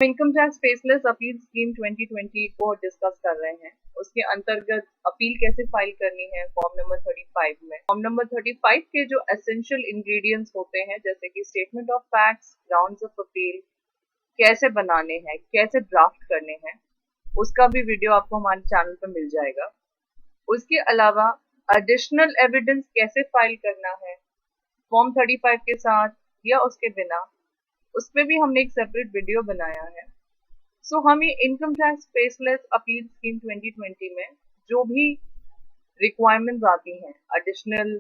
Income tax faceless appeal scheme 2020 को discuss कर रहे हैं। उसके अंतर्गत अपील कैसे फाइल करनी है फॉर्म नंबर 35 में। फॉर्म नंबर 35 के जो एसेंशियल इंग्रेडिएंट्स होते हैं जैसे कि statement of facts, grounds of appeal कैसे बनाने हैं, कैसे ड्राफ्ट करने हैं, उसका भी वीडियो आपको हमारे चैनल पर मिल जाएगा। उसके अलावा एडिशनल एविडेंस कैसे फाइल करना है फॉर्म 35 के साथ या उसके बिना, उसमें भी हमने एक सेपरेट वीडियो बनाया है। सो हमें income tax faceless appeal scheme 2020 में जो भी रिक्वायरमेंट्स आती हैं, एडिशनल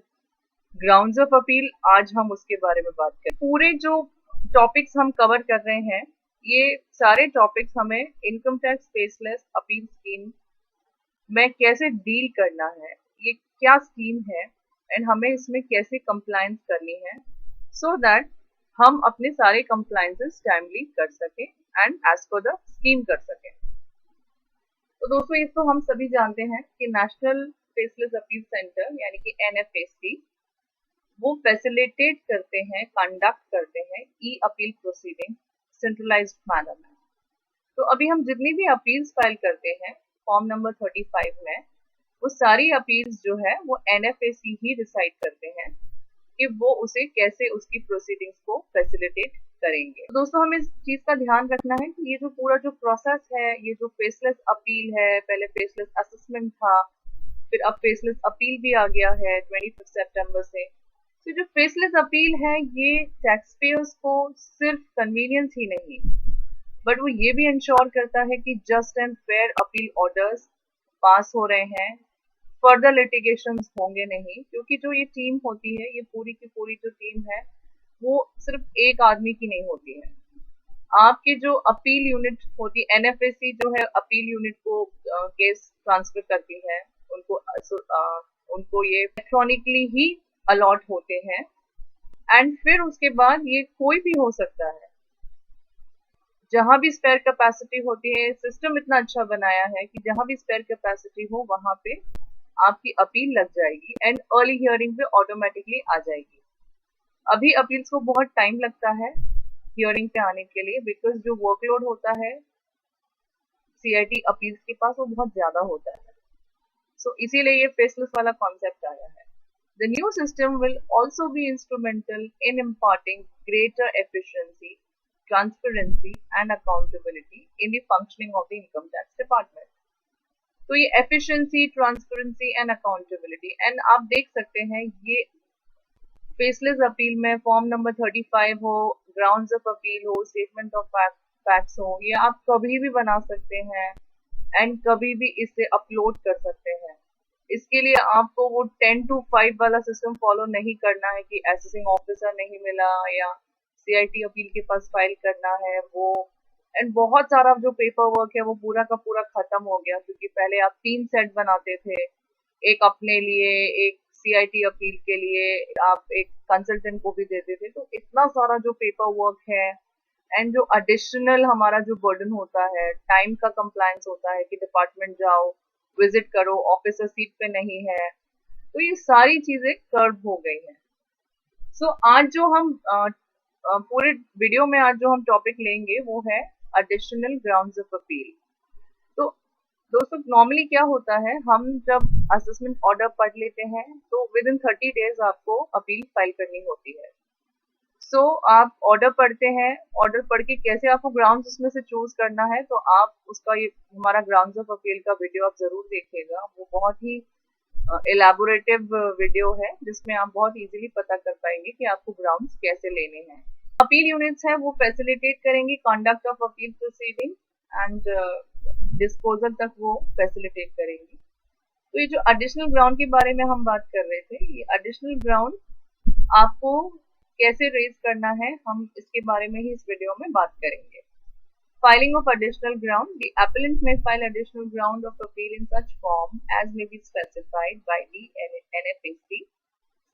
ग्राउंड्स ऑफ अपील, आज हम उसके बारे में बात करें। पूरे जो टॉपिक्स हम कवर कर रहे हैं, ये सारे टॉपिक्स हमें income tax faceless appeal scheme में कैसे डील करना है, ये क्या स्कीम है एंड हमें इसमें कैसे कंप्लायंस करनी है, सो दैट हम अपने सारे कंप्लायंसेस टाइमली कर सकें and as per the scheme कर सकें। तो दोस्तों, ये तो हम सभी जानते हैं कि नेशनल फेसलेस अपील सेंटर यानी कि NFAC वो फैसिलिटेट करते हैं, कंडक्ट करते हैं ई अपील प्रोसीडिंग सेंट्रलाइज्ड मैनर में। तो अभी हम जितनी भी अपील्स फाइल करते हैं फॉर्म नंबर 35 में, वो सारी अपील्स जो है वो NFAC ही डिसाइड करते हैं कि वो उसे कैसे उसकी प्रोसीडिंग्स को फैसिलिटेट करेंगे। तो दोस्तों, हमें इस चीज का ध्यान रखना है कि ये जो पूरा जो प्रोसेस है, ये जो फेसलेस अपील है, पहले फेसलेस असेसमेंट था, फिर अब फेसलेस अपील भी आ गया है 25 सितंबर से। तो जो फेसलेस अपील है, ये टैक्स पेयर्स को सिर्फ कन्वीनियंस ही नहीं, बट वो ये भी इंश्योर करता है कि just and fair appeal orders pass हो रहे हैं, फर्दर लिटिगेशन होंगे नहीं, क्योंकि जो ये टीम होती है, ये पूरी की पूरी जो टीम है, वो सिर्फ एक आदमी की नहीं होती है। आपकी जो अपील यूनिट होती है, NFAC जो है अपील यूनिट को केस ट्रांसफर करती है, उनको ये इलेक्ट्रॉनिकली ही अलॉट होते हैं एंड फिर उसके बाद ये कोई भी हो सकता है। जहां भी स्पेयर कैपेसिटी होती है, सिस्टम इतना अच्छा बनाया है कि जहां भी स्पेयर कैपेसिटी हो वहां पे आपकी अपील लग जाएगी एंड अर्ली हियरिंग पे ऑटोमेटिकली आ जाएगी। अभी अपील्स को बहुत टाइम लगता है हियरिंग पे आने के लिए, बिकॉज जो वर्कलोड होता है CIT अपील्स के पास वो बहुत ज्यादा होता है। सो इसीलिए ये फेसलेस वाला कॉन्सेप्ट आया है। The new system will also be instrumental in imparting greater efficiency, transparency and accountability in the functioning of the income tax department. तो ये efficiency, transparency and accountability, and आप देख सकते हैं ये फेसलेस अपील में फॉर्म नंबर 35 हो, grounds of appeal हो, स्टेटमेंट ऑफ फैक्ट्स हो, ये आप कभी भी बना सकते हैं एंड कभी भी इसे अपलोड कर सकते हैं। इसके लिए आपको वो 10 to 5 वाला सिस्टम फॉलो नहीं करना है कि असेसिंग ऑफिसर नहीं मिला या CIT अपील के पास फाइल करना है वो, एंड बहुत सारा जो पेपर वर्क है वो पूरा का पूरा खत्म हो गया, क्योंकि पहले आप 3 सेट बनाते थे, एक अपने लिए, एक CIT अपील के लिए, आप एक कंसल्टेंट को भी देते थे। तो इतना सारा जो पेपर वर्क है एंड जो एडिशनल हमारा जो बर्डन होता है, टाइम का कंप्लायंस होता है कि डिपार्टमेंट जाओ, विजिट करो, ऑफिसर सीट पे नहीं है, तो ये सारी चीजें कर्व हो गई हैं। सो आज जो हम पूरे वीडियो में आज जो हम टॉपिक लेंगे वो है एडिशनल ग्राउंड्स ऑफ अपील। तो दोस्तों, नॉर्मली क्या होता है, हम जब असेसमेंट ऑर्डर पढ़ लेते हैं तो विद इन 30 डेज आपको अपील फाइल करनी होती है। सो आप ऑर्डर पढ़ते हैं, ऑर्डर पढ़ के कैसे आपको ग्राउंड्स उसमें से चूज करना है, तो आप उसका ये हमारा ग्राउंड्स ऑफ अपील का वीडियो आप जरूर देखिएगा। वो बहुत ही एलैबोरेटिव वीडियो है जिसमें आप बहुत इजीली पता कर पाएंगे कि आपको ग्राउंड्स कैसे लेने हैं। अपील यूनिट्स है वो फैसिलिटेट करेंगी conduct of appeal proceeding and disposal तक वो फैसिलिटेट करेंगी। तो ये जो एडिशनल ग्राउंड के बारे में हम बात कर रहे थे, ये एडिशनल ग्राउंड आपको कैसे रेज करना है, हम इसके बारे में ही इस वीडियो में बात करेंगे। Filing of additional ground. The appellant may file additional ground of appeal in such form as may be specified by the NFAC,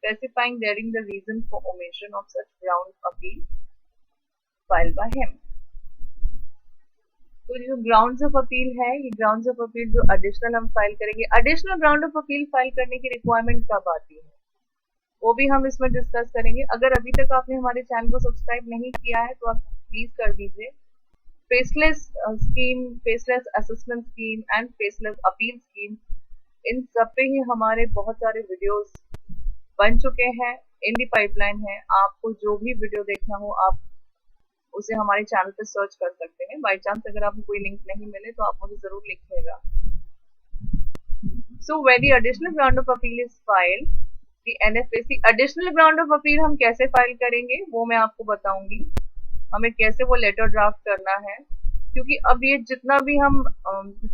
specifying therein the reason for omission of such ground appeal filed by him. तो जो grounds of appeal है, ये grounds of appeal जो additional हम file करेंगे, additional ground of appeal file करने की requirement कब आती है वो भी हम इसमें डिस्कस करेंगे। अगर अभी तक आपने हमारे चैनल को सब्सक्राइब नहीं किया है तो आप प्लीज कर दीजिए faceless scheme, faceless assessment scheme and faceless appeal scheme, इन सब पे ही हमारे बहुत सारे वीडियोस बन चुके हैं, इन दी पाइपलाइन है। आपको जो भी वीडियो देखना हो आप उसे हमारे चैनल पे सर्च कर सकते हैं। बाई चांस अगर आपको कोई लिंक नहीं मिले तो आप मुझे जरूर लिखिएगा। So when the additional ground of appeal is filed, the NFAC additional ground of appeal हम कैसे फाइल करेंगे वो मैं आपको बताऊंगी, हमें कैसे वो लेटर ड्राफ्ट करना है। क्योंकि अब ये जितना भी हम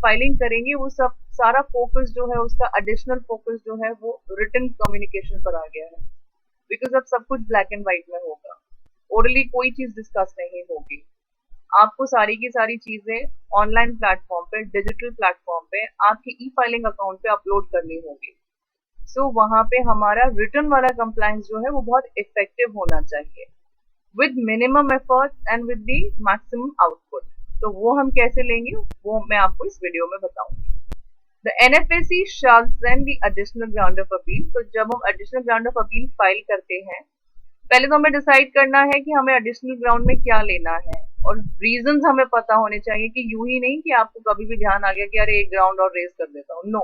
फाइलिंग करेंगे वो सब सारा फोकस जो है उसका एडिशनल फोकस जो है वो रिटन कम्युनिकेशन पर आ गया है। बिकॉज अब सब कुछ ब्लैक एंड व्हाइट में होगा, ओरली कोई चीज डिस्कस नहीं होगी। आपको सारी की सारी चीजें ऑनलाइन प्लेटफॉर्म पे, डिजिटल प्लेटफॉर्म पे आपके ई फाइलिंग अकाउंट पे अपलोड करनी होगी। सो वहां पे हमारा रिटर्न वाला कंप्लायंस जो है वो बहुत इफेक्टिव होना चाहिए, with minimum effort and with the maximum output. तो वो हम कैसे लेंगे वो मैं आपको इस वीडियो में बताऊंगी। The NFAC shall send the additional ground of appeal. तो जब हम additional ground of appeal file करते हैं, पहले तो हमें डिसाइड करना है कि हमें एडिशनल ग्राउंड में क्या लेना है, और रीजंस हमें पता होने चाहिए कि यूं ही नहीं कि आपको कभी भी ध्यान आ गया कि अरे एक ग्राउंड और रेज कर देता हूँ। नो,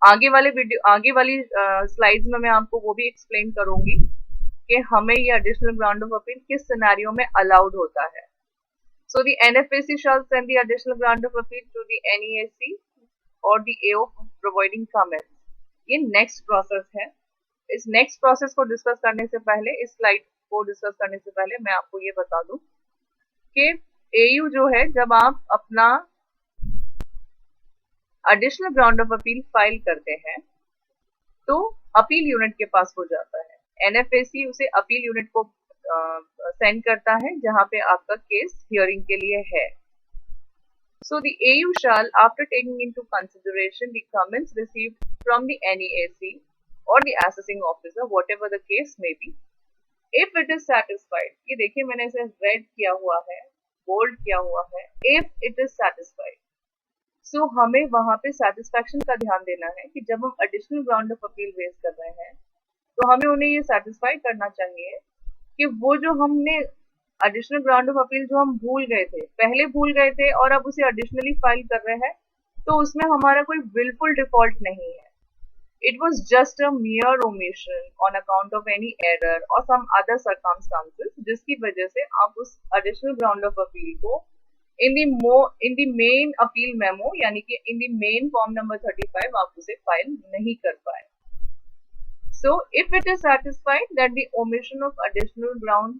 आगे वाली स्लाइड्स में मैं आपको वो भी एक्सप्लेन करूंगी कि हमें ये एडिशनल ग्राउंड ऑफ अपील किस सिनेरियो में अलाउड होता है। So the NFAC shall send the additional ground of appeal to the NEAC और the AO for providing comments. ये नेक्स्ट प्रोसेस है। इस नेक्स्ट प्रोसेस को डिस्कस करने से पहले, इस स्लाइड को डिस्कस करने से पहले मैं आपको ये बता दूं कि एयू जो है, जब आप अपना additional ground of appeal file करते हैं तो अपील यूनिट के पास हो जाता है। एनएफएसी उसे अपील यूनिट को सेंड करता है जहां पे आपका केस हियरिंग के लिए है। So the AU shall, after taking into consideration the comments received from the NEAC or the assessing officer, whatever the case may be, if it is satisfied, ये देखिए मैंने इसे रेड किया हुआ है, बोल्ड किया हुआ है, if it is satisfied। सो हमें वहां पे सेटिस्फैक्शन का ध्यान देना है कि जब हम additional ground of appeal raise कर रहे हैं तो हमें उन्हें ये सेटिस्फाई करना चाहिए कि वो जो हमने एडिशनल ग्राउंड ऑफ अपील जो हम भूल गए थे, पहले भूल गए थे और अब उसे एडिशनली फाइल कर रहे हैं, तो उसमें हमारा कोई विलफुल डिफॉल्ट नहीं है। It was just a मियर omission on account of any error और सम अदर सर्कमस्टांसेस, जिसकी वजह से आप उस एडिशनल ग्राउंड ऑफ अपील को in the main appeal memo यानी कि in the main form number 35 आप उसे फाइल नहीं कर पाए। So if it is satisfied that the omission of additional ground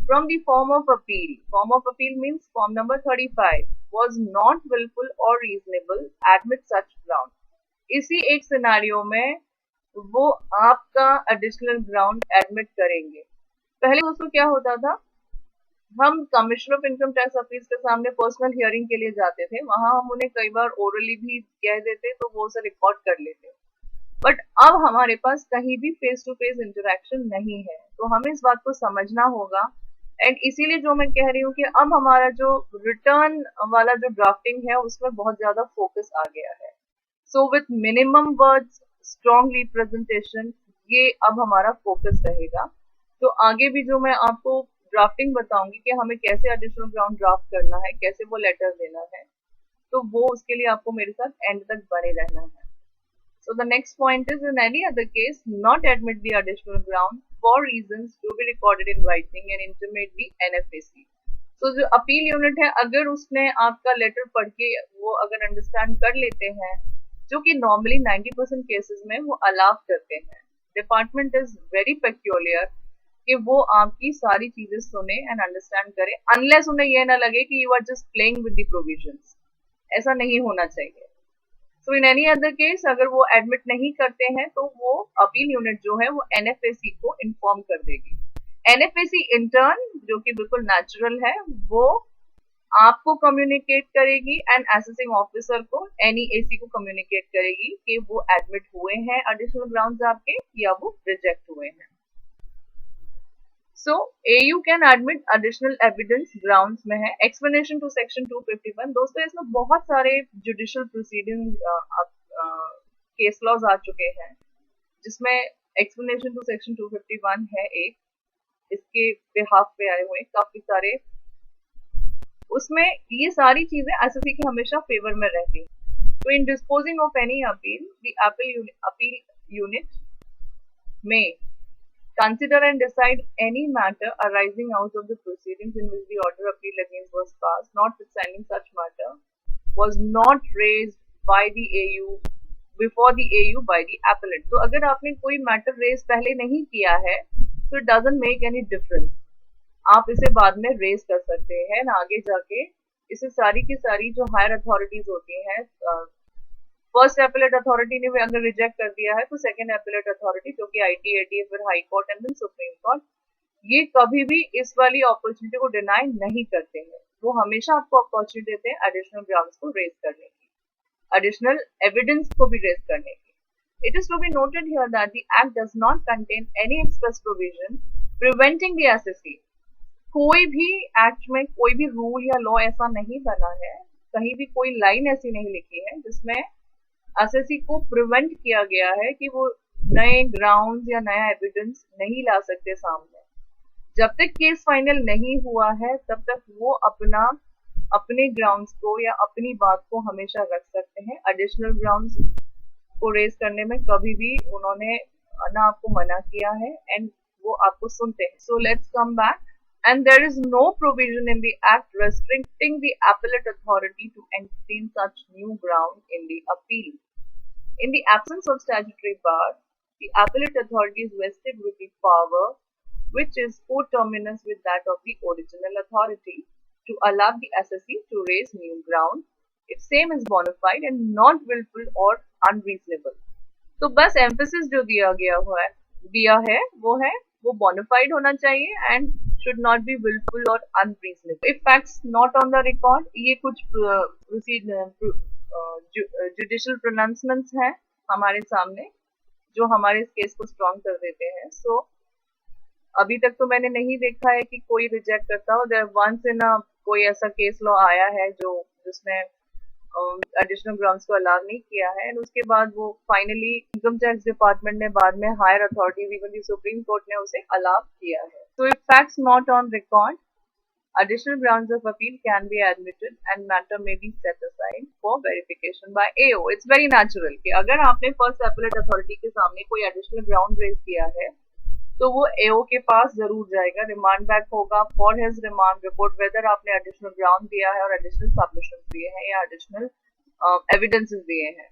from the form of appeal means form number 35 was not willful or reasonable, admit such ground। इसी एक scenario में वो आपका एडिशनल ग्राउंड एडमिट करेंगे। पहले दोस्तों क्या होता था, हम commissioner of income tax office के सामने पर्सनल हियरिंग के लिए जाते थे, वहां हम उन्हें कई बार ओरली भी कह देते तो वो उसे रिकॉर्ड कर लेते। बट अब हमारे पास कहीं भी फेस टू फेस इंटरेक्शन नहीं है, तो हमें इस बात को समझना होगा। एंड इसीलिए जो मैं कह रही हूँ कि अब हमारा जो रिटर्न वाला जो ड्राफ्टिंग है उसमें बहुत ज्यादा फोकस आ गया है। So with minimum words, strong representation, ये अब हमारा फोकस रहेगा। तो आगे भी जो मैं आपको ड्राफ्टिंग बताऊंगी कि हमें कैसे एडिशनल ग्राउंड ड्राफ्ट करना है, कैसे वो लेटर देना है, तो वो उसके लिए आपको मेरे साथ एंड तक बने रहना है। So the next point is, in any other case, not admit the additional ground for reasons to be recorded in writing and intimate the NFAC। So जो अपील यूनिट है, अगर उसने आपका लेटर पढ़ के वो अगर अंडरस्टैंड कर लेते हैं, जो कि नॉर्मली 90% केसेस में वो अलाउ करते हैं, डिपार्टमेंट इज वेरी पेक्यूलियर कि वो आपकी सारी चीजें सुने एंड अंडरस्टैंड करे, अनलेस उन्हें यह ना लगे कि you are just playing with the provisions. ऐसा नहीं होना चाहिए। So in any other case अगर वो एडमिट नहीं करते हैं तो वो अपील यूनिट जो है वो एनएफएसी को इन्फॉर्म कर देगी। एनएफएसी इंटर्न, जो कि बिल्कुल नेचुरल है, वो आपको कम्युनिकेट करेगी एंड असेसिंग ऑफिसर को, एनईएसी को कम्युनिकेट करेगी कि वो एडमिट हुए हैं एडिशनल ग्राउंड्स आपके या वो रिजेक्ट हुए हैं। So AU can admit additional evidence grounds में है explanation to section 251। दोस्तों इसमें बहुत सारे जुडिशियल प्रोसीडिंग केस लॉज आ चुके हैं, जिसमें explanation to section 251 है एक, इसके बिहाफ पे आए हुए काफी सारे उसमें ये सारी चीजें एसएससी की हमेशा फेवर में रहती हैं. तो in disposing of any appeal, the appeal unit may consider and decide any matter arising out of the proceedings in which the order of appeal against was passed, notwithstanding such matter was not raised by the AU before the AU by the appellant. तो अगर आपने कोई matter raise पहले नहीं किया है, so it doesn't make any difference. आप इसे बाद में रेज कर सकते हैं ना, आगे जाके इसे सारी की सारी जो हायर अथॉरिटीज होती हैं, फर्स्ट एपेलेट अथॉरिटी ने भी अगर रिजेक्ट कर दिया है तो सेकंड एपेलेट अथॉरिटी जो कि आईटीएटी, फिर high court and then supreme court, ये कभी भी इस वाली अपॉर्चुनिटी को डिनाई नहीं करते हैं. वो हमेशा आपको अपॉर्चुनिटी देते हैं एडिशनल ग्राउंड्स को रेज करने की, एडिशनल एविडेंस को भी रेज करने की. It is to be noted here that the Act does not contain any express provision preventing the SSC. कोई भी एक्ट में कोई भी रूल या लॉ ऐसा नहीं बना है, कहीं भी कोई लाइन ऐसी नहीं लिखी है जिसमें एसएससी को प्रिवेंट किया गया है कि वो नए ग्राउंड्स या नया एविडेंस नहीं ला सकते सामने. जब तक केस फाइनल नहीं हुआ है तब तक वो अपने ग्राउंड्स को या अपनी बात को हमेशा रख सकते हैं. एडिशनल ग्राउंड्स को रेज करने में कभी भी उन्होंने ना आपको मना किया है एंड वो आपको सुनते हैं. So let's come back. And there is no provision in the Act restricting the appellate authority to entertain such new ground in the appeal. In the absence of statutory bar, the appellate authority is vested with the power, which is coterminous with that of the original authority, to allow the SSC to raise new ground if same is bona fide and not willful or unreasonable. तो बस emphasis जो दिया है वो bona fide होना चाहिए and should not be willful or unreasonable. If facts not on the record, ये कुछ जुडिशियल प्रोनाउंसमेंट्स हैं हमारे सामने जो हमारे इस केस को स्ट्रॉन्ग कर देते हैं. सो अभी तक तो मैंने नहीं देखा है कि कोई रिजेक्ट करता हो. देयर वंस इन कोई ऐसा केस लॉ आया है जिसने एडिशनल ग्राउंड्स को अलाउ नहीं किया है एंड उसके बाद वो फाइनली इनकम टैक्स डिपार्टमेंट ने बाद में higher authorities even the supreme court ने उसे अलाउ किया है. So if facts not on record, additional grounds of appeal can be admitted and matter may be set aside for verification by AO. It's very natural कि अगर आपने first appellate authority के सामने कोई एडिशनल ग्राउंड रेज किया है तो वो AO के पास जरूर जाएगा, रिमांड बैक होगा for his remand report whether आपने एडिशनल ग्राउंड दिया है और एडिशनल सबमिशन दिए हैं या एडिशनल एविडेंसेस दिए हैं.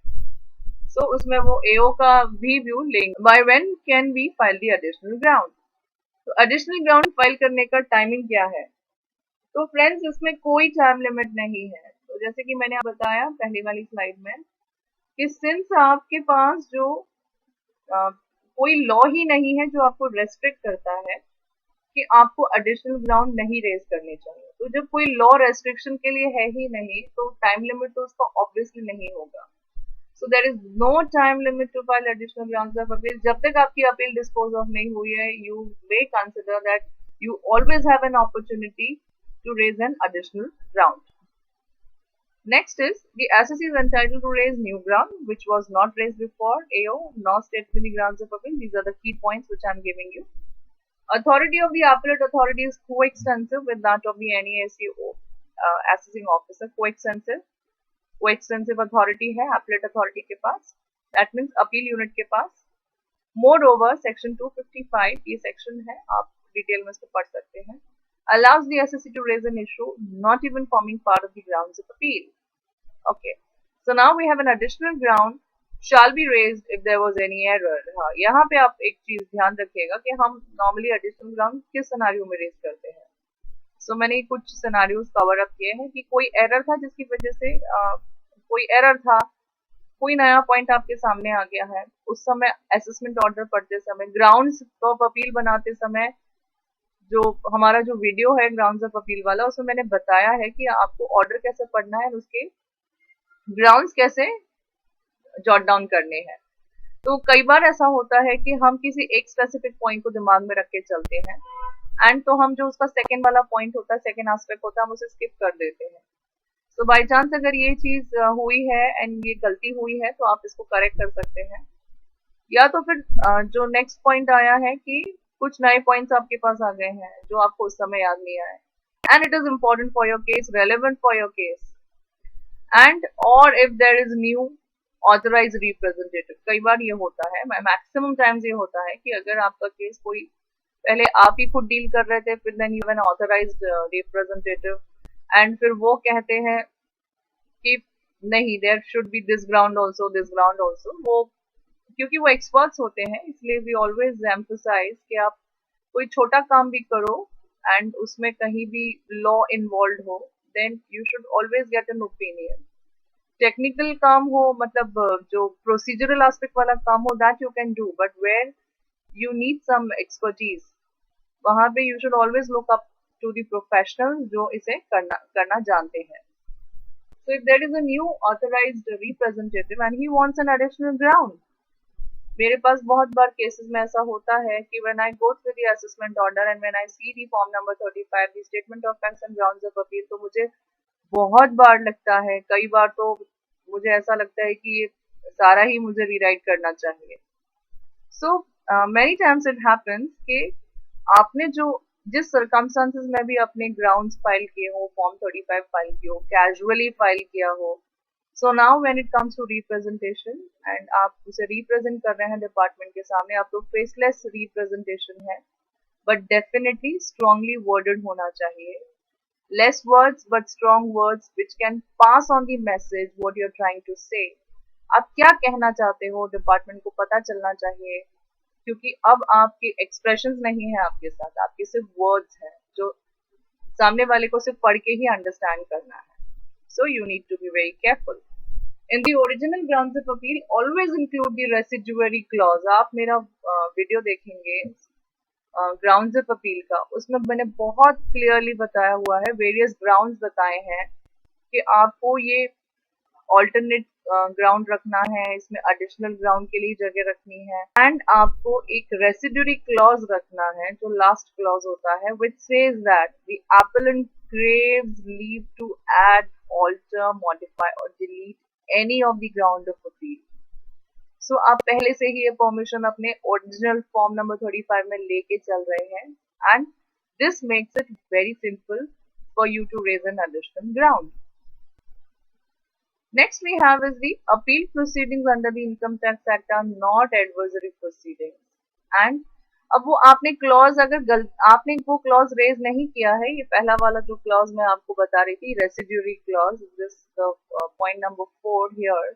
सो उसमें वो AO का भी व्यू लेंगे. By when can we file the additional ground? तो एडिशनल ग्राउंड फाइल करने का टाइमिंग क्या है? तो फ्रेंड्स इसमें कोई टाइम लिमिट नहीं है. तो जैसे कि मैंने बताया पहली वाली स्लाइड में कि सिंस आपके पास जो कोई लॉ ही नहीं है जो आपको रेस्ट्रिक्ट करता है कि आपको एडिशनल ग्राउंड नहीं रेज करने चाहिए, तो जब कोई लॉ रेस्ट्रिक्शन के लिए है ही नहीं तो टाइम लिमिट तो उसका ऑब्वियसली नहीं होगा. So there is no time limit to file additional grounds of appeal. जब तक आपकी अपील डिस्पोज ऑफ नहीं हुई है, you may consider that you always have an opportunity to raise an additional ground. Next is the SSC is entitled to raise new ground which was not raised before AO, nor state many grounds of appeal. These are the key points which I am giving you. Authority of the appellate authority is coextensive with that of the NASCO assessing officer. Coextensive authority है appellate authority के पास, that means appeal unit के पास. More over section 255 ये section है, आप detail में इसको पढ़ सकते हैं, allows the SSC to raise an issue not even forming part of the grounds of appeal. Okay, so now we have an additional ground shall be raised if there was any error. हाँ, यहाँ पे आप एक चीज ध्यान रखिएगा कि हम नॉर्मली एडिशनल ग्राउंड किस सिनेरियो में रेज करते हैं. सो मैंने कुछ सिनेरियोज कवर अप किए हैं कि कोई एरर था जिसकी वजह से कोई नया पॉइंट आपके सामने आ गया है. उस समय असेसमेंट ऑर्डर पढ़ते समय, ग्राउंड्स ऑफ अपील बनाते समय जो हमारा जो वीडियो है ग्राउंड्स ऑफ अपील वाला, उसमें मैंने बताया है कि आपको ऑर्डर कैसे पढ़ना है, उसके ग्राउंड्स कैसे जॉट डाउन करने हैं. तो कई बार ऐसा होता है कि हम किसी एक स्पेसिफिक पॉइंट को दिमाग में रख के चलते हैं एंड तो हम जो उसका सेकंड वाला पॉइंट होता है, सेकंड एस्पेक्ट होता है, हम उसे स्किप कर देते हैं. तो बाय चांस अगर ये चीज हुई है एंड ये गलती हुई है तो आप इसको करेक्ट कर सकते हैं. या तो फिर जो नेक्स्ट पॉइंट आया है कि कुछ नए पॉइंट्स आपके पास आ गए हैं जो आपको उस समय याद नहीं आए, and it is important for your case, relevant for your case, and or if there is new authorized representative. कई बार ये होता है, मैक्सिमम टाइम्स ये होता है कि अगर आपका केस कोई पहले आप ही खुद डील कर रहे थे, फिर then you an authorised representative, and फिर वो कहते हैं कि नहीं, there should be this ground also, this ground also. वो क्योंकि वो एक्सपर्ट्स होते हैं, इसलिए वी ऑलवेज एम्फसाइज कि आप कोई छोटा काम भी करो एंड उसमें कहीं भी लॉ इन्वॉल्व हो, then you should always get an opinion. Technical काम हो, मतलब जो प्रोसीजरल एस्पेक्ट वाला काम हो, that you can do, but where you need some expertise, वहां पे you should always look up to the professional जो इसे करना जानते हैं। So if there is a new authorized representative and he wants an additional ground, मेरे पास बहुत बार cases में ऐसा होता है कि when I go through the assessment order and when I see the form number 35, the statement of facts and grounds of appeal, तो मुझे बहुत बार लगता है, कई बार तो मुझे ऐसा लगता है कि ये सारा ही मुझे रीराइट करना चाहिए। So many times it happens कि आपने जो जिस सर्कमस्टांसेस में भी अपने ग्राउंड्स फाइल किए हो, फॉर्म 35 फाइल किया हो, कैजुअली फाइल किया हो, so now when it comes to representation and आप उसे रिप्रेजेंट कर रहे हैं डिपार्टमेंट के सामने, आप तो फेसलेस रिप्रेजेंटेशन है, बट डेफिनेटली स्ट्रांगली वर्डेड होना चाहिए। Less words but strong words which can pass on the message what you are trying to say. आप क्या कहना चाहते हो डिपार्टमेंट को पता चलना चाहिए, क्योंकि अब आपके एक्सप्रेशंस नहीं है आपके साथ, आपके सिर्फ वर्ड्स हैं जो सामने वाले को सिर्फ पढ़ के ही अंडरस्टैंड करना है। So you need to be very careful. In the original grounds of appeal always include the residuary clause. आप मेरा वीडियो देखेंगे ग्राउंड्स ऑफ अपील का, उसमें मैंने बहुत क्लियरली बताया हुआ है, वेरियस ग्राउंड्स बताए हैं कि आपको ये ऑल्टरनेट ग्राउंड रखना है, इसमें एडिशनल ग्राउंड के लिए जगह रखनी है, एंड आपको एक रेसिडुअरी क्लॉज रखना है जो लास्ट क्लॉज होता है, which says that the appellant craves leave to add, alter, modify or delete any of the ground of appeal. सो आप पहले से ही ये परमिशन अपने ओरिजिनल फॉर्म नंबर 35 में लेके चल रहे हैं, and this makes it very simple for you to raise an additional ground. Next we have is the appeal proceedings under the Income Tax Act are not adversary proceedings, and अब वो आपने clause अगर आपने वो clause raise नहीं किया है, ये पहला वाला जो क्लॉज मैं आपको बता रही थी, residuary clause, this point number 4 here,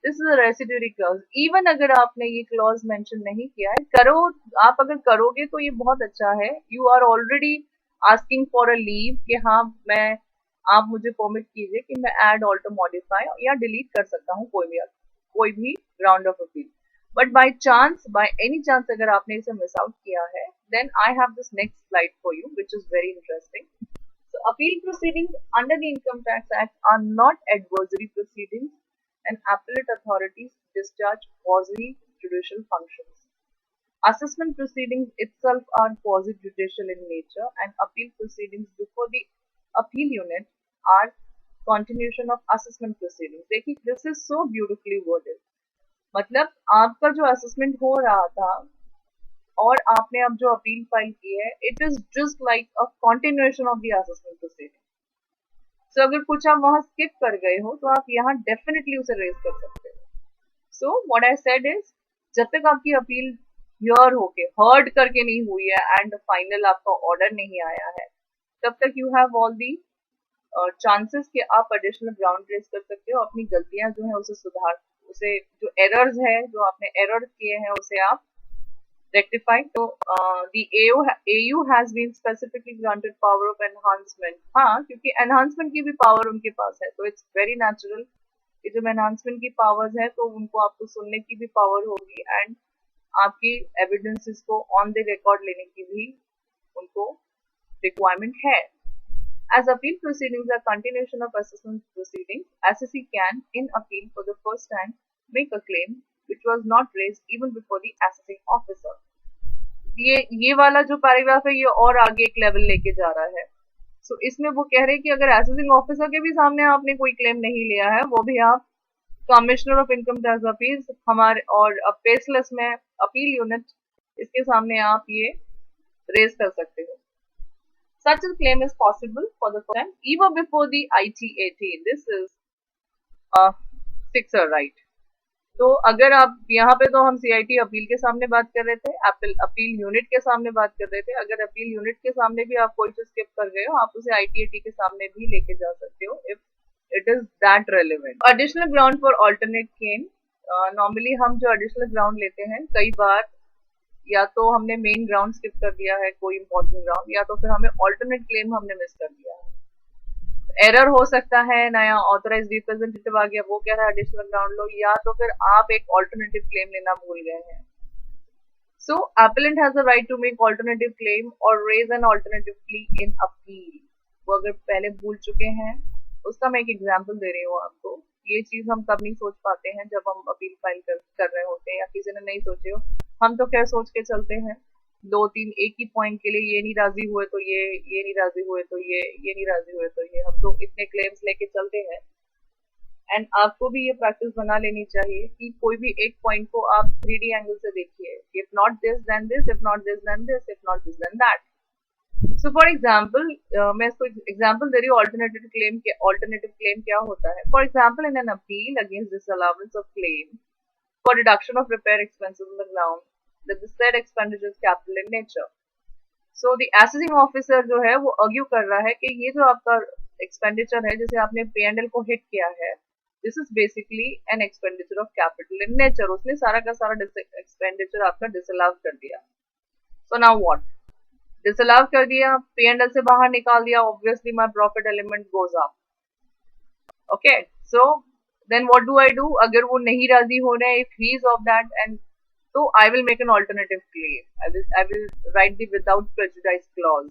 this is a residuary clause. Even अगर आपने ये क्लॉज मेंशन नहीं किया है, करो आप अगर करोगे तो ये बहुत अच्छा है, you are already asking for a leave कि हाँ मैं आप मुझे परमिट कीजिए कि मैं ऐड, ऑल्टर, मॉडिफाई या डिलीट कर सकता हूँ कोई भी ground of appeal. But by chance, by any chance अगर आपने इसे मिस आउट किया है, then I have this next slide for you which is very interesting. So appeal proceedings under the Income Tax Act are not adversary proceedings, and appellate authorities discharge quasi judicial functions. Assessment proceedings itself are quasi judicial in nature, and appeal proceedings before the appeal unit are continuation of assessment proceedings. देखिए, this is so beautifully worded. मतलब आपका जो assessment हो रहा था और आपने अब जो अपील फाइल की है, it is just like a continuation of the assessment proceeding. So अगर कुछ आप वहां स्किप कर गए हो तो आप यहाँ डेफिनेटली उसे रेज कर सकते हो। So what I said is, जब तक आपकी अपील हियर होके, हर्ड करके नहीं हुई है एंड फाइनल आपका ऑर्डर नहीं आया है, तब तक you have all the chances कि आप एडिशनल ग्राउंड रेज कर सकते हो, अपनी गलतियां जो है उसे जो एरर्स है, जो आपने एरर किए हैं, उसे आप रेक्टिफाई। तो the AU has been specifically granted power of enhancement। हाँ, क्योंकि एनहांसमेंट की भी पावर उनके पास है, तो इट्स वेरी नेचुरल कि जब एनहांसमेंट की पावर्स है तो उनको आपको सुनने की भी पावर होगी, एंड आपकी एविडेंसेस को ऑन द रिकॉर्ड लेने की भी उनको रिक्वायरमेंट है। As appeal proceedings are continuation of assessment proceedings, assessee can, in appeal for the first time, make a claim which was not raised even before the assessing officer. ये वाला जो paragraph है ये और आगे एक लेवल लेके जा रहा है। सो इसमें वो कह रहे हैं कि अगर असेसिंग ऑफिसर के भी सामने आपने कोई क्लेम नहीं लिया है, वो भी आप commissioner of income tax appeals हमारे और पेसलेस में अपील यूनिट, इसके सामने आप ये रेज कर सकते हो। Such a claim is possible for the first time even before the IT-18. This is a fixer right. तो अगर आप यहाँ पे, तो हम CIT अपील के सामने बात कर रहे थे, अपील यूनिट के सामने बात कर रहे थे। अगर अपील यूनिट के सामने भी आप कोई चीज स्किप कर गए हो, आप उसे ITAT के सामने भी लेके जा सकते हो if it is that relevant. Additional ground for alternate claim, normally हम जो एडिशनल ग्राउंड लेते हैं, कई बार या तो हमने मेन ग्राउंड स्किप कर दिया है, कोई इंपॉर्टेंट ग्राउंड, या तो फिर हमें ऑल्टरनेट क्लेम हमने मिस कर दिया है। एरर हो सकता है, नया ऑथराइज रिप्रेजेंटेटिव आ गया, वो कह रहा है एडिशनल ग्राउंड लो, या तो फिर आप एक ऑल्टरनेटिव क्लेम लेना भूल गए हैं। सो appellant has the right to make alternative claim or raise an alternative plea in appeal. वो अगर पहले भूल चुके हैं, उसका मैं एक एग्जांपल दे रही हूँ आपको। ये चीज हम तब नहीं सोच पाते हैं जब हम अपील फाइल कर रहे होते हैं, या किसी ने नहीं सोचे हो। हम तो खैर सोच के चलते हैं, दो तीन एक ही पॉइंट के लिए, ये नहीं राजी हुए तो ये नहीं राजी हुए तो ये नहीं राजी हुए तो ये, हम तो इतने क्लेम्स लेके चलते हैं। एंड आपको भी ये प्रैक्टिस बना लेनी चाहिए कि कोई भी एक पॉइंट को आप 3D एंगल से देखिए, if not this then this, if not this then this, if not this then that. So for example, मैं इसको एग्जाम्पल दे रही हूँ ऑल्टरनेटिव क्लेम क्या होता है। For example, in an appeal against disallowance of claim for deduction of repair expenses on the ground that the said expenditure is capital in nature. So the assessing officer जो है वो अर्ग्यू कर रहा है कि ये जो आपका एक्सपेंडिचर है, जैसे आपने P&L को हिट किया है, this is basically an expenditure of capital in nature. उसने सारा का सारा एक्सपेंडिचर आपका डिसअलाउ कर दिया। सो नाउ व्हाट, डिसअलाउ कर दिया, P&L से बाहर निकाल दिया, obviously my profit element goes up. Okay, so then what do I do? अगर वो नहीं राजी हो रहे, if he is of that, and so I will make an alternative claim. I will write the without prejudice clause.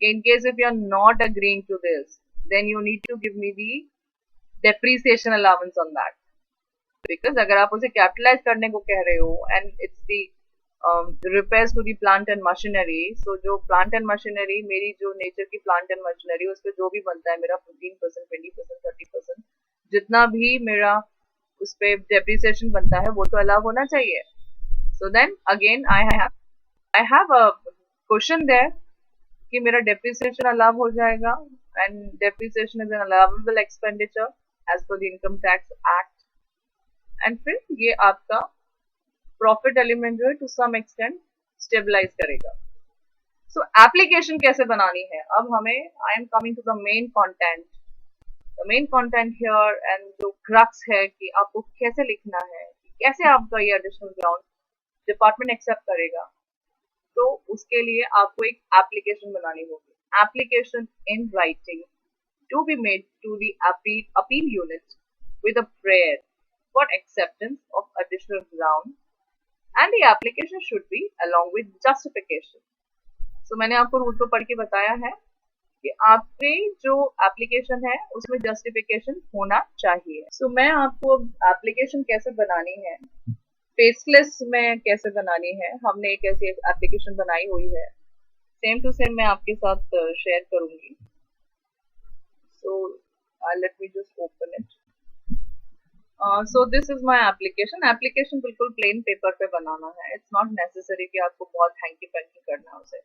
In case if you are not agreeing to this, then you need to give me the depreciation allowance on that. Because अगर आप उसे capitalize करने को कह रहे हो, and it's the repairs to the plant and machinery, so जो plant and machinery, मेरी जो nature की plant and machinery, उस पे जो भी बनता है, मेरा 15%, 20%, 30%, जितना भी मेरा उस पे depreciation बनता है, वो तो allow होना चाहिए। So then again I have a question there कि मेरा depreciation allow हो जाएगा, and depreciation is an allowable expenditure as per the income tax act, and फिर ये आपका profit element जो है to some extent stabilize करेगा। So application कैसे बनानी है? अब हमें, I am coming to the main content. The main content here and जो crux है कि आपको कैसे लिखना है, कैसे आपका ये additional ground डिपार्टमेंट एक्सेप्ट करेगा, तो उसके लिए आपको एक एप्लीकेशन बनानी होगी। Application in writing to be made to the appeal unit with a prayer for acceptance of additional ground, and the application should be along with justification. So मैंने आपको रूल तो पढ़ के बताया है कि आपके जो एप्लीकेशन है उसमें जस्टिफिकेशन होना चाहिए। सो मैं आपको एप्लीकेशन कैसे बनानी है, फेसलेस में कैसे बनानी है, हमने एक ऐसी एप्लीकेशन बनाई हुई है, सेम टू सेम मैं आपके साथ शेयर करूंगी। So let me just open it. So this is my application. Application बिल्कुल प्लेन पेपर पे बनाना है, इट्स नॉट नेसेसरी कि आपको बहुत हैंकी पैंकी करना है उसे।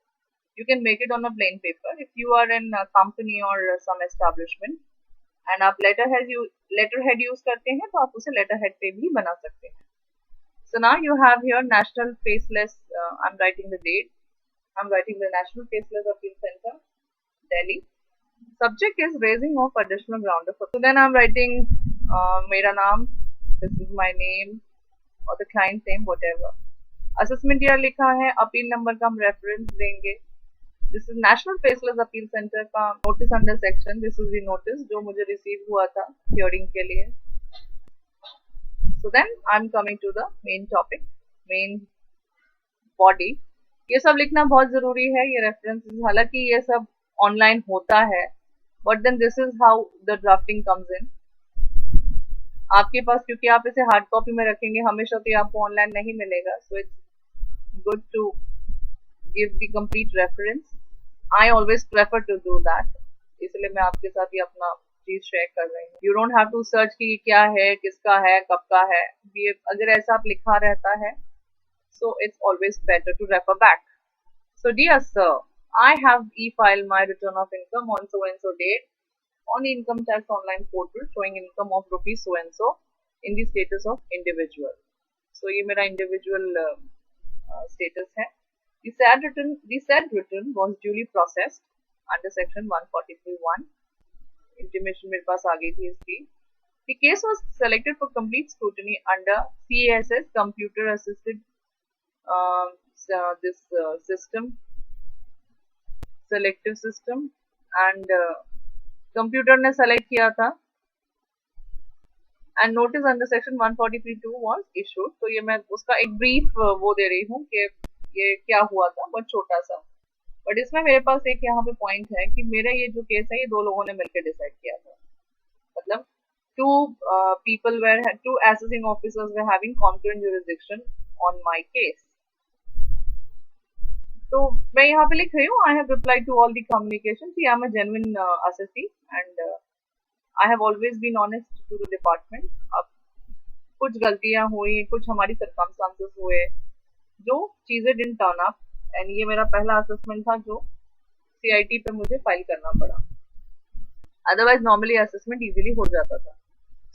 You can make it on a plain paper if you are in company और सम एस्टैब्लिशमेंट एंड आप लेटर हेड यूज करते हैं, तो आप उसे लेटर हेड पे भी बना सकते हैं। So now you have here National Faceless, I'm writing the date, I'm writing the National Faceless Appeal Center, Delhi. Subject is raising of additional ground. So then I'm writing mera naam, this is my name, or the client name, whatever. Assessment year लिखा है, appeal number का हम reference देंगे। This is National Faceless Appeal Center का notice under section, this is the notice जो मुझे receive हुआ था hearing के लिए। So then I'm coming to the main topic, main body. ये सब लिखना बहुत जरूरी है, ये रेफरेंसेस, हालांकि ये सब ऑनलाइन होता है, but then this is how the drafting comes in. आपके पास, क्योंकि आप इसे हार्ड कॉपी में रखेंगे हमेशा, तो ये आपको ऑनलाइन नहीं मिलेगा, so it's good to give the complete reference. I always prefer to do that, इसलिए मैं आपके साथ ये अपना चीज शेयर कर रही हूँ। You don't have to search कि क्या है, किसका है, कब का है, ये अगर ऐसा आप लिखा रहता है, so it's always better to refer back. So dear sir, I have e-filed my return of income on so and so date on the income tax online portal showing income of rupees so and so in the status of individual. So ये मेरा individual status है. The said return was duly processed under section 143(1). Intimation मेरे पास आ गई थी इसकी. The case was selected for complete scrutiny under CASS computer assisted system, selective system, and computer ने select किया था. And notice under section 143(2) was issued. तो ये मैं उसका एक ब्रीफ वो दे रही हूँ कि ये क्या हुआ था, बहुत छोटा सा. बट इसमें मेरे पास एक यहाँ पे पॉइंट है कि मेरा ये जो केस है ये दो लोगों ने मिलकर डिसाइड किया था. मतलब two assessing officers were having concurrent jurisdiction on my case. तो मैं यहाँ पे लिख रही हूँ, I have replied to all the communication. I am a genuine assessee and I have always been honest to the department. अब कुछ गलतियां हुई, कुछ हमारी सर्कमस्टांसेस हुए, जो चीजें डिडंट टर्न अप, एंड ये मेरा पहला असेसमेंट था जो सीआईटी पे मुझे फाइल करना पड़ा. अदरवाइज नॉर्मली असेसमेंट इजीली हो जाता था.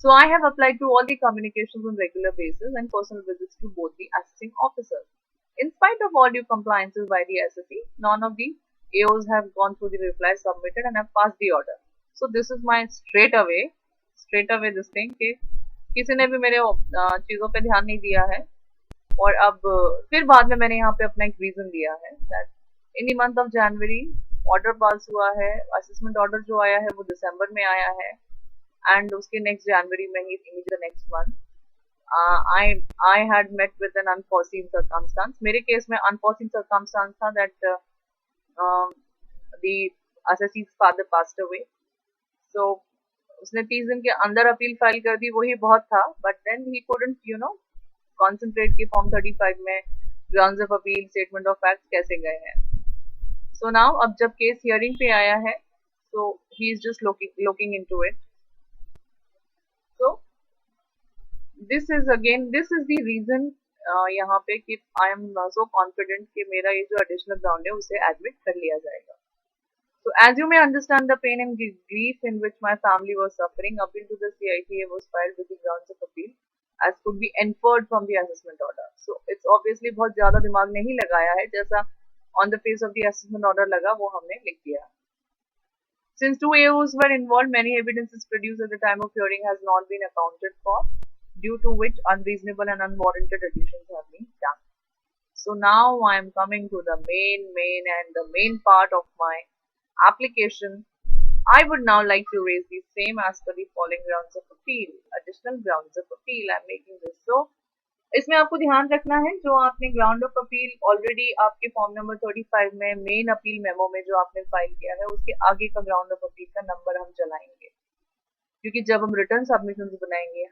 So I have applied to all the communications on regular basis and personal visits to both the assessing officers. In spite of all due compliances by the SSE, none of the AOs have gone through the replies submitted and have passed the order. So this is my straight away this thing कि किसी ने भी मेरे चीजों पे ध्यान नहीं दिया है. और अब फिर बाद में मैंने यहाँ पे अपना एक रीजन दिया है that in the month of January order pass हुआ है, असेसमेंट ऑर्डर जो आया है वो दिसंबर में आया है, and उसके नेक्स्ट जनवरी में ही the next month I had met with an unforeseen circumstance. मेरे केस में unforeseen circumstance था that the assessee's father passed away. So उसने 30 दिन के अंदर अपील फाइल कर दी, वही बहुत था. But then he couldn't concentrate कि फॉर्म 35 में grounds of appeal, statement of facts कैसे गए हैं. So now अब जब केस हियरिंग पे आया है, so he is just looking into it. So this is the reason यहाँ पे कि I am so confident कि मेरा ये जो additional ground है उसे admit कर लिया जाएगा. So as you may understand the pain and grief in which my family was suffering, appeal to the CITA was filed with the grounds of appeal as could be inferred from the assessment order. So it's obviously बहुत ज़्यादा दिमाग नहीं लगाया है, जैसा on the face of the assessment order लगा वो हमने लिख दिया. Since two AOs were involved, many evidences produced at the time of hearing has not been accounted for, due to which unreasonable and unwarranted additions have been done. So now I am coming to the main part of my application. I would now like to raise the same as per the following grounds of appeal. Additional grounds of appeal. I am making this so. इसमें आपको ध्यान रखना है जो आपने ground of appeal already आपके form number 35 में main appeal memo में जो आपने फाइल किया है उसके आगे का ग्राउंड ऑफ अपील का नंबर हम चलाएंगे, क्योंकि जब हम रिटर्न सबमिशन बनाएंगे,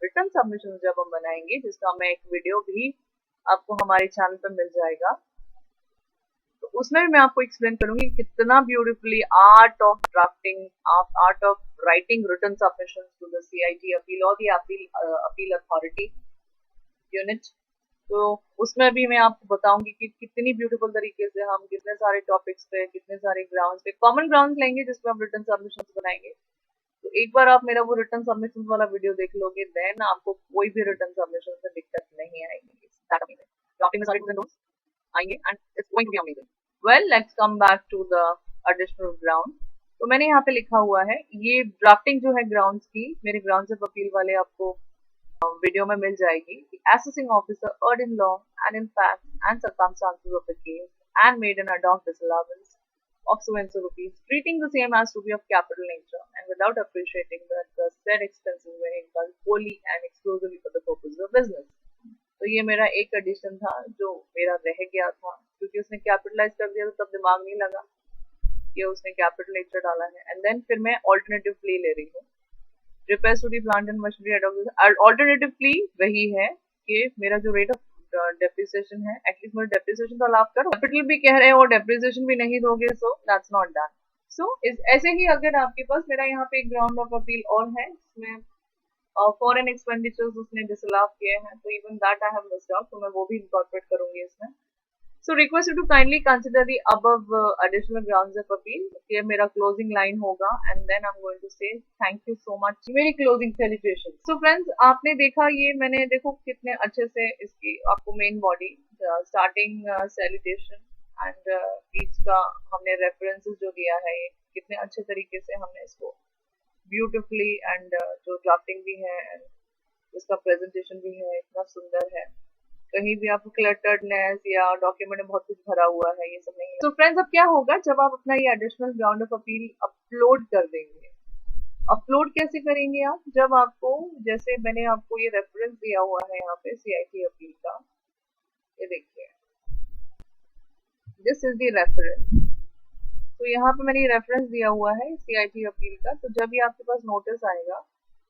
रिटर्न सबमिशन जब हम बनाएंगे, जिसका मैं एक वीडियो भी आपको हमारे चैनल पर मिल जाएगा, तो उसमें भी मैं आपको एक्सप्लेन करूंगी कितना beautifully art of drafting, art of writing return submission to the CIT appeal और दी अपील अथॉरिटी यूनिट. तो उसमें भी मैं आपको बताऊंगी कि कितनी ब्यूटीफुल तरीके से हम कितने सारे टॉपिक्स पे, कितने सारे ग्राउंड्स पे कॉमन ग्राउंड्स लेंगे जिसपे हम रिटर्न सबमिशन बनाएंगे. तो एक बार आप मेरा वो रिटर्न सबमिशन वाला वीडियो देख लोगे, देन आपको कोई भी रिटर्न सबमिशन से दिक्कत नहीं आएगी. ड्राफ्टिंग में सारे डूज एंड डोंट्स आएंगे and it's going to be amazing. Well, let's come back to the additional ground. तो मैंने यहाँ पे लिखा हुआ है, ये ड्राफ्टिंग जो है ग्राउंड्स की, मेरे ग्राउंड्स ऑफ अपील वाले आपको वीडियो में मिल जाएगी. Assessing officer erred in law and in facts and circumstances of the case and made an ad hoc disallowance of so and so rupees, treating the same as to be of capital nature and without appreciating that the said expenses were incurred wholly and exclusively for the purpose of business. तो ये मेरा एक addition था जो मेरा रह गया था, क्योंकि उसने कैपिटलाइज कर दिया तो तब दिमाग नहीं लगा कि उसने कैपिटल नेचर डाला है. एंड देन फिर मैं ऑल्टरनेटिव प्ली ले रही हूँ. Repairs to the plant and machinery alternative plea वही है कि मेरा जो रेट ऑफ डेप्रिसिएशन है, एटलीस्ट मेरा डेप्रिसिएशन तो अलाव करो. कैपिटल भी कह रहे हैं और डेप्रिसिएशन भी नहीं दोगे, सो दैट्स नॉट डन. सो ऐसे ही अगर आपके पास मेरा यहाँ पे एक ग्राउंड ऑफ अपील और है, इसमें फॉरेन एक्सपेंडिचर्स उसने डिसअलाव किए हैं, तो even that I have missed out, तो मैं वो भी इनकॉर्पोरेट करूंगी इसमें. So request you to kindly consider the above additional grounds of appeal. ये मेरा closing line होगा and then I'm going to say thank you so much. मेरी closing celebration. So friends, आपने देखा ये मैंने देखो कितने अच्छे से इसकी आपको main body starting salutation and बीच का हमने references जो दिया है ये कितने अच्छे तरीके से हमने इसको beautifully and जो drafting भी है and इसका presentation भी है इतना सुंदर है. कहीं भी आपको क्लटर्डनेस या डॉक्यूमेंट में बहुत कुछ भरा हुआ है ये सब नहीं है. तो फ्रेंड्स अब क्या होगा जब आप अपना ये additional ground of appeal upload कर देंगे. अपलोड कैसे करेंगे आप? जब आपको जैसे मैंने आपको ये रेफरेंस दिया हुआ है यहाँ पे सीआईटी अपील का, ये देखिए दिस इज द रेफरेंस. तो यहाँ पे मैंने ये रेफरेंस दिया हुआ है सीआईटी अपील का. तो जब ये आपके पास नोटिस आएगा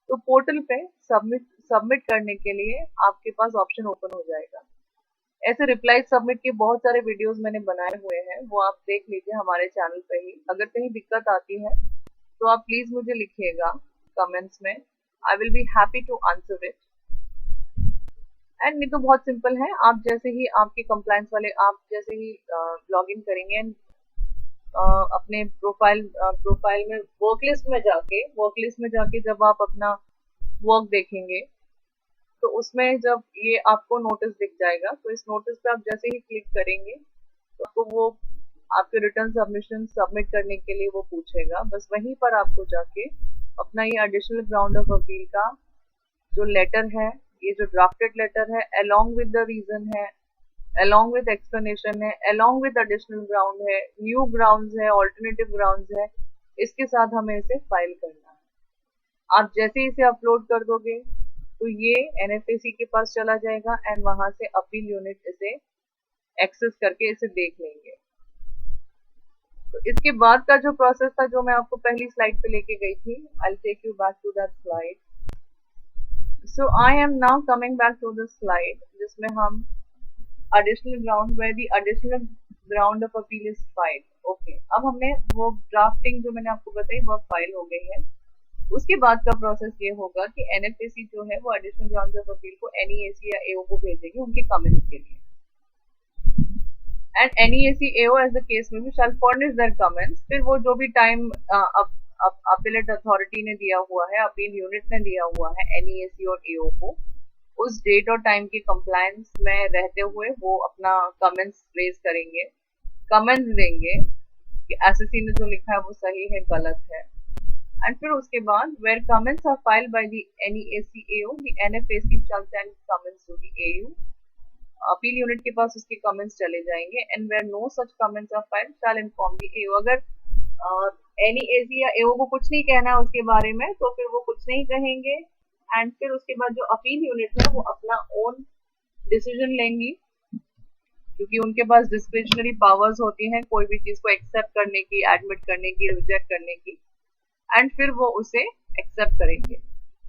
तो पोर्टल पे सबमिट करने के लिए आपके पास ऑप्शन ओपन हो जाएगा. ऐसे रिप्लाई सबमिट के बहुत सारे वीडियोस मैंने बनाए हुए हैं, वो आप देख लीजिए हमारे चैनल पे ही. अगर कहीं दिक्कत आती है तो आप प्लीज मुझे लिखिएगा कमेंट्स में. I will be happy to answer it. And ये तो बहुत सिंपल है. आप जैसे ही आपके कंप्लायंस वाले आप जैसे ही लॉग इन करेंगे एंड अपने प्रोफाइल में वर्क लिस्ट में जाके जब आप अपना वर्क देखेंगे तो उसमें जब ये आपको नोटिस दिख जाएगा तो इस नोटिस पे आप जैसे ही क्लिक करेंगे तो आपको वो आपके रिटर्न सबमिशन सबमिट करने के लिए वो पूछेगा. बस वहीं पर आपको जाके अपना ये एडिशनल ग्राउंड ऑफ अपील का जो लेटर है, ये जो ड्राफ्टेड लेटर है अलोंग विद द रीजन है, अलोंग विद एक्सप्लेनेशन है, अलोंग विद एडिशनल ग्राउंड है, न्यू ग्राउंड्स है, ऑल्टरनेटिव ग्राउंड्स है, इसके साथ हमें इसे फाइल करना है. आप जैसे इसे अपलोड कर दोगे तो ये एनएफएसी के पास चला जाएगा एंड वहां से अपील यूनिट इसे एक्सेस करके इसे देख लेंगे. तो इसके बाद का जो प्रोसेस था जो मैं आपको पहली स्लाइड पे लेके गई थी, I will take you back to that slide. So I am now coming back to the slide जिसमें हम additional ground where the additional ground of appeal is filed. Okay, अब हमने वो ड्राफ्टिंग जो मैंने आपको बताई वो फाइल हो गई है. उसके बाद का प्रोसेस ये होगा कि एनएफएसी जो है वो एडिशनल ग्राउंड्स ऑफ अपील को एनईएसी या एओ को भेजेगी उनके कमेंट्स के लिए. And NEAC AO as the case में भी शैल फर्निश देयर कमेंट्स. फिर वो जो भी टाइम अपीलेट अथॉरिटी ने दिया हुआ है, अपील यूनिट ने दिया हुआ है एनईएसी और एओ को, उस डेट और टाइम की कंप्लायंस में रहते हुए वो अपना कमेंट्स रेज करेंगे, कमेंट्स देंगे कि एसएससी ने जो लिखा है वो सही है गलत है. एंड फिर उसके बाद where comments are filed by the NEAC AO the NFAC shall send comments to the AU. Appeal unit के पास उसके कमेंट्स चले जाएंगे and where no such comments are filed shall inform the AO. अगर एनईएसी या एओ को कुछ नहीं कहना है उसके बारे में तो फिर वो कुछ नहीं कहेंगे. एंड फिर उसके बाद जो अपील यूनिट है वो अपना ओन डिसीजन लेंगी क्योंकि उनके पास डिस्क्रिशनरी पावर्स होती हैं कोई भी चीज को एक्सेप्ट करने की, एडमिट करने की, रिजेक्ट करने की. एंड फिर वो उसे एक्सेप्ट करेंगे.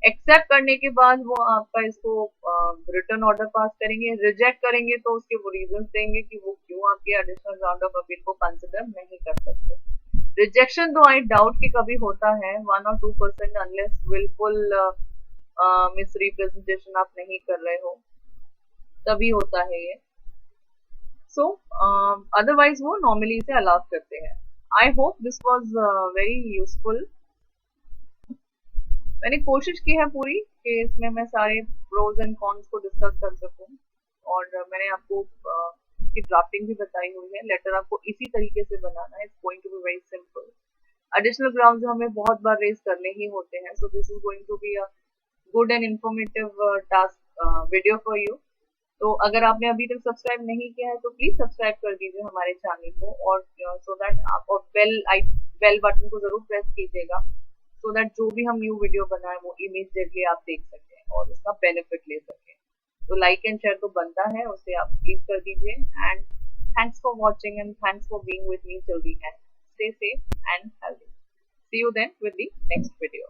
एक्सेप्ट करने के बाद वो आपका इसको रिटर्न ऑर्डर पास करेंगे. रिजेक्ट करेंगे तो उसके वो रीजन देंगे कि वो क्यों आपके एडिशनल ग्राउंड ऑफ अपील को कंसिडर नहीं कर सकते. रिजेक्शन तो आई डाउट कि कभी होता है 1 or 2% unless wilful misrepresentation आप नहीं कर रहे हो तभी होता है ये. सो अदरवाइज वो नॉर्मली इसे अलाउ करते हैं. I hope this was very useful. मैंने कोशिश की है पूरी कि इसमें मैं सारे प्रोज एंड कॉन्स को डिस्कस कर सकूं और मैंने आपको इसकी ड्राफ्टिंग भी बताई हुई है. लेटर आपको इसी तरीके से बनाना है. It's going to be very simple. Additional grounds हमें बहुत बार रेज करने ही होते हैं. So this is going to be a good and informative task video for you. तो अगर आपने अभी तक सब्सक्राइब नहीं किया है तो प्लीज सब्सक्राइब कर दीजिए हमारे चैनल को और सो दैट आप और बेल बटन को जरूर प्रेस कीजिएगा सो दैट जो भी हम न्यू वीडियो बनाए वो इमीडिएटली आप देख सकें और उसका बेनिफिट ले सकें. तो लाइक एंड शेयर तो बनता है, उसे आप प्लीज कर दीजिए. And thanks for watching and thanks for being with me till the end. Stay safe and healthy. See you then with the next video.